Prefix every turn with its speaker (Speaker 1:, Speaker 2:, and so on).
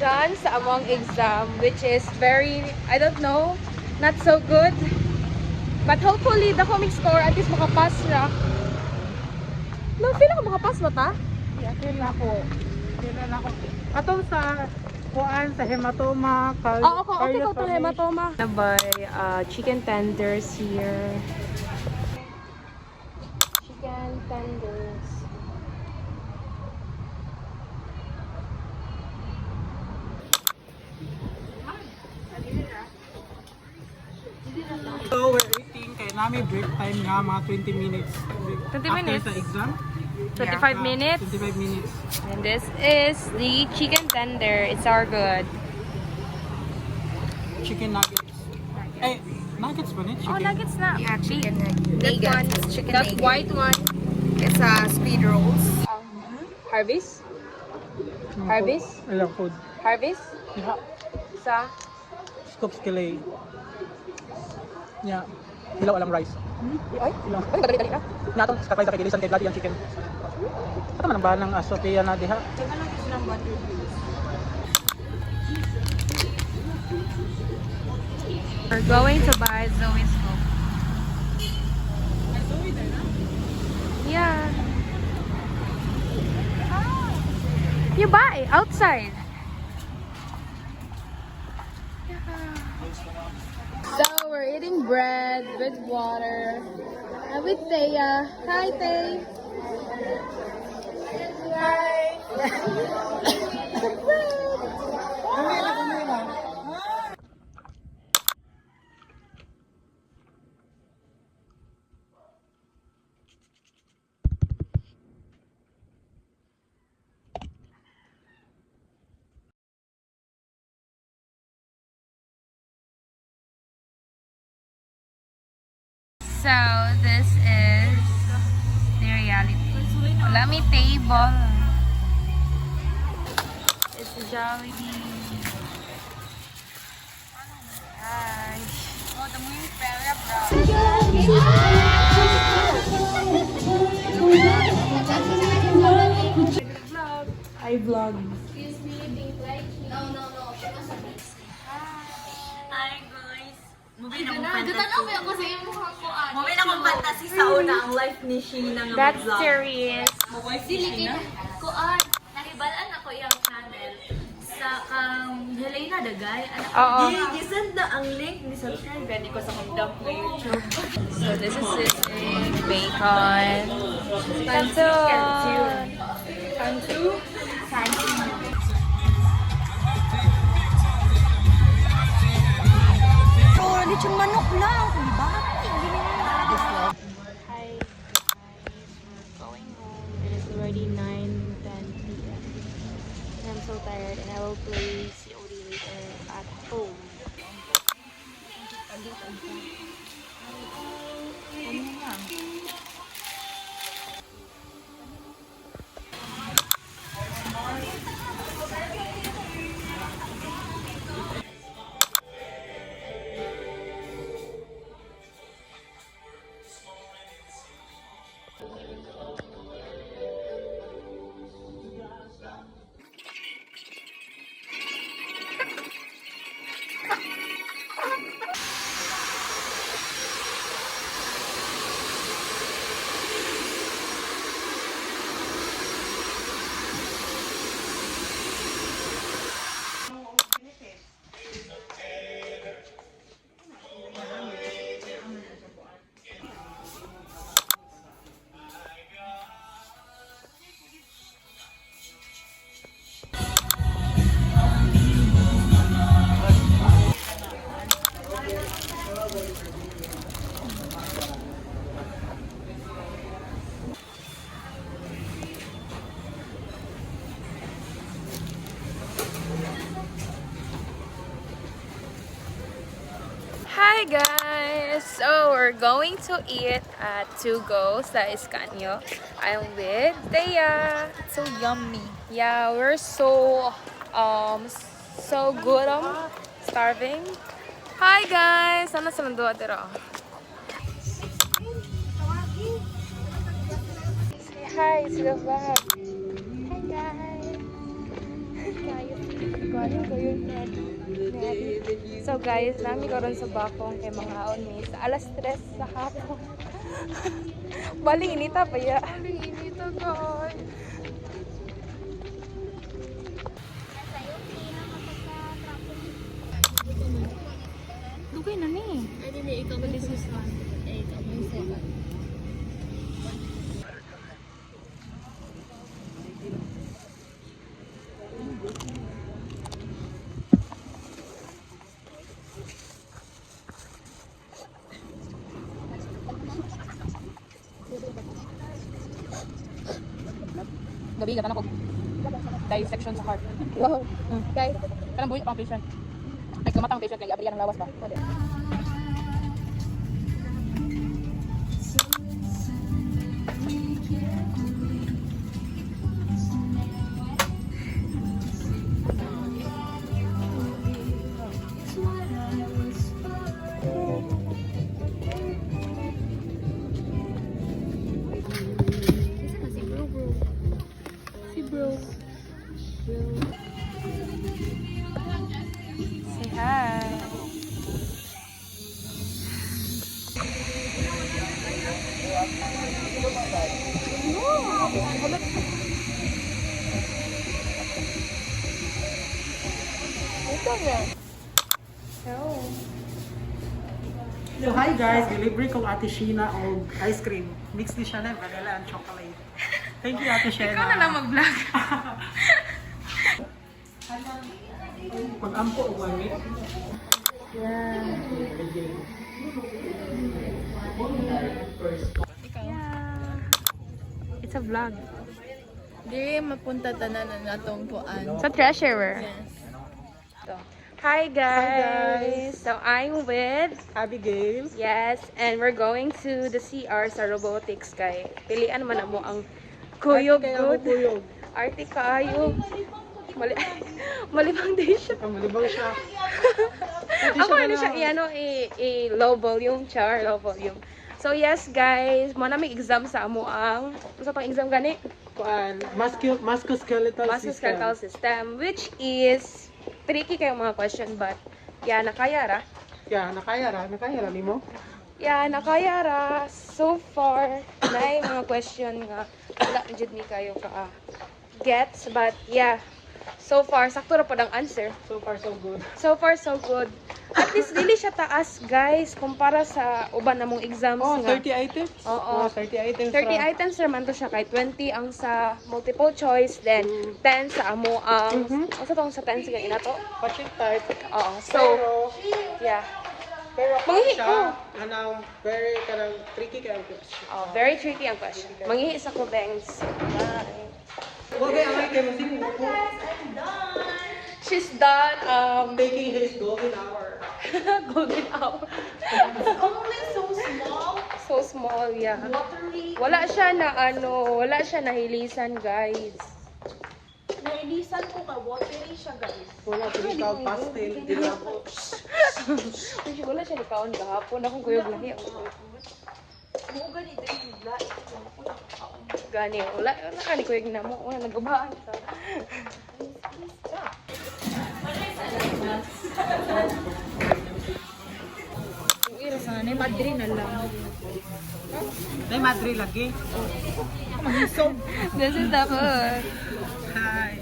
Speaker 1: done sa among exam, which is very, I don't know, not so good. But hopefully, the coming score at least makapass ra. No, feel ako makapass mo ta?
Speaker 2: Yeah, feel ako. Atong sa kuan sa hematoma,
Speaker 1: Oo, okay ko to hematoma. By chicken tenders here. Chicken tenders.
Speaker 2: So we're eating kay nami break time nga mga 20 minutes.
Speaker 1: 20 minutes?
Speaker 2: After sa exam.
Speaker 1: 25 minutes.
Speaker 2: 25 minutes.
Speaker 1: And this is the chicken tender. It's our good.
Speaker 2: Chicken nuggets. Eh, nuggets ba ni?
Speaker 1: Oh,
Speaker 2: Chicken.
Speaker 1: nuggets na.
Speaker 3: Yeah, chicken
Speaker 1: That one,
Speaker 3: nuggets. Chicken
Speaker 1: that
Speaker 3: nuggets.
Speaker 1: white one.
Speaker 3: It's squid rolls.
Speaker 1: Harvest? Harvest?
Speaker 2: Ilang food.
Speaker 1: Harvest?
Speaker 2: Yeah.
Speaker 1: Sa?
Speaker 2: Scoops kilay. Yeah. Hilaw alang rice.
Speaker 1: Ay?
Speaker 2: Hilaw.
Speaker 1: Ay, madali-dali na.
Speaker 2: Natong sakay sa kilisan kay Bloody ang chicken. Ito man ang banang Sophia na diha.
Speaker 1: We're going to buy Zoe's Coke. Yeah. You buy outside. So we're eating bread with water and with Thea. Hi, Thea. So this is the reality. Let me table. It's Jollibee. Gosh. Oh, the movie Pera Bro.
Speaker 2: I vlog.
Speaker 4: Hi guys! Movie na kong fantasy sa una ang life ni Sheena nga
Speaker 1: That's
Speaker 4: mag-vlog.
Speaker 1: serious.
Speaker 4: Kuan, nahibalaan ako yung channel sa kang Helena Dagay.
Speaker 1: Oo.
Speaker 4: Gisend na ang link ni subscribe gani ko sa kong dump na YouTube.
Speaker 1: So this is sisig, bacon, canton.
Speaker 3: Oh, lechon manok lang. Diba?
Speaker 1: Hi guys, we're going home. It is already 9:10 p.m. And I'm so tired and I will play COD later at home. Hi guys! So we're going to eat at To Go sa Escanio. I'm with Thea.
Speaker 4: So yummy.
Speaker 1: Yeah, we're so so good starving. Hi guys! Ano sa nandun atiro? Say hi to the vlog. Hi guys! Kayo, Ayun ko yun. So guys, nami karon sa bakong kay mga ni sa alas 3 sa hapon. Baling inita pa ya. Baling inita guys. Dugay na ni.
Speaker 4: Ikaw ba this is one? Ikaw ba yung second?
Speaker 2: Gabi gatan ako. Dissection sa heart.
Speaker 1: Wow. Guys,
Speaker 2: Kanang buhi pang patient. Ay kamatang patient kay abriyan ng lawas ba.
Speaker 1: si bro. Say hi. Ito nga. Oh.
Speaker 2: So hi guys, delivery kong Ate Sheena og ice cream. Mix ni siya na vanilla and chocolate. Thank you Ate Sheena.
Speaker 1: Ikaw na lang mag-vlog.
Speaker 2: Pag-ampo o wani.
Speaker 1: Yeah. It's a vlog.
Speaker 4: Diri mapunta tanan na natong kuan.
Speaker 1: Sa treasurer.
Speaker 4: Yes.
Speaker 1: So, hi guys.
Speaker 2: guys.
Speaker 1: So I'm with
Speaker 2: Abigail.
Speaker 1: yes, and we're going to the CR sa robotics kay pilian man mo ang kuyog
Speaker 2: Ate, kaya ako
Speaker 1: good.
Speaker 2: kuyog.
Speaker 1: Arte kayo. Mali malibang din siya.
Speaker 2: Ang malibang siya.
Speaker 1: Ako ano siya i-ano low volume char, low volume. So yes guys, mo na may exam sa amo ang sa tong exam gani
Speaker 2: Kuan, musculoskeletal
Speaker 1: musculoskeletal system which is tricky kayo mga question but yeah nakaya ra.
Speaker 2: Yeah, nakaya ra nimo.
Speaker 1: Yeah, nakaya ra. So far, na mga question nga wala jud ni kayo ka gets but yeah. So far, sakto ra pod ang answer.
Speaker 2: So far so good.
Speaker 1: So far, so good. At least, dili siya taas, guys, kumpara sa uban namong exams
Speaker 2: Oh,
Speaker 1: nga.
Speaker 2: 30 items?
Speaker 1: Oo.
Speaker 2: 30 items.
Speaker 1: 30 items naman to siya kay 20 ang sa multiple choice, then 10 sa amo ang... Asa tong sa 10 sige inato?
Speaker 2: Patching type.
Speaker 1: Oo. So, yeah.
Speaker 2: Pero
Speaker 1: Manghihi
Speaker 2: siya,
Speaker 1: ko.
Speaker 2: anong very kanang tricky kaya ang question.
Speaker 1: Oh, very tricky ang question. Manghihi sa ko, Bengs.
Speaker 2: Wag ay amay kay Muslim ko.
Speaker 1: She's done
Speaker 2: Taking his golden hour.
Speaker 1: golden hour.
Speaker 4: Only so small.
Speaker 1: So small, yeah.
Speaker 4: Watery.
Speaker 1: Wala siya na wala siya nahilisan, guys.
Speaker 4: Nailisan ko ka watery siya guys.
Speaker 2: Wala ko ikaw pastel. Dila ko.
Speaker 1: Wala siya nikaon gahapon. Akong kuyog lahi.
Speaker 4: Mo gani din yung lahat.
Speaker 1: Gani, wala ka ni kuyog na mo. Wala, nagubaan ka.
Speaker 4: Ira sana ni Madrid na lang.
Speaker 2: May madre lagi.
Speaker 1: This is the food.
Speaker 2: Hi.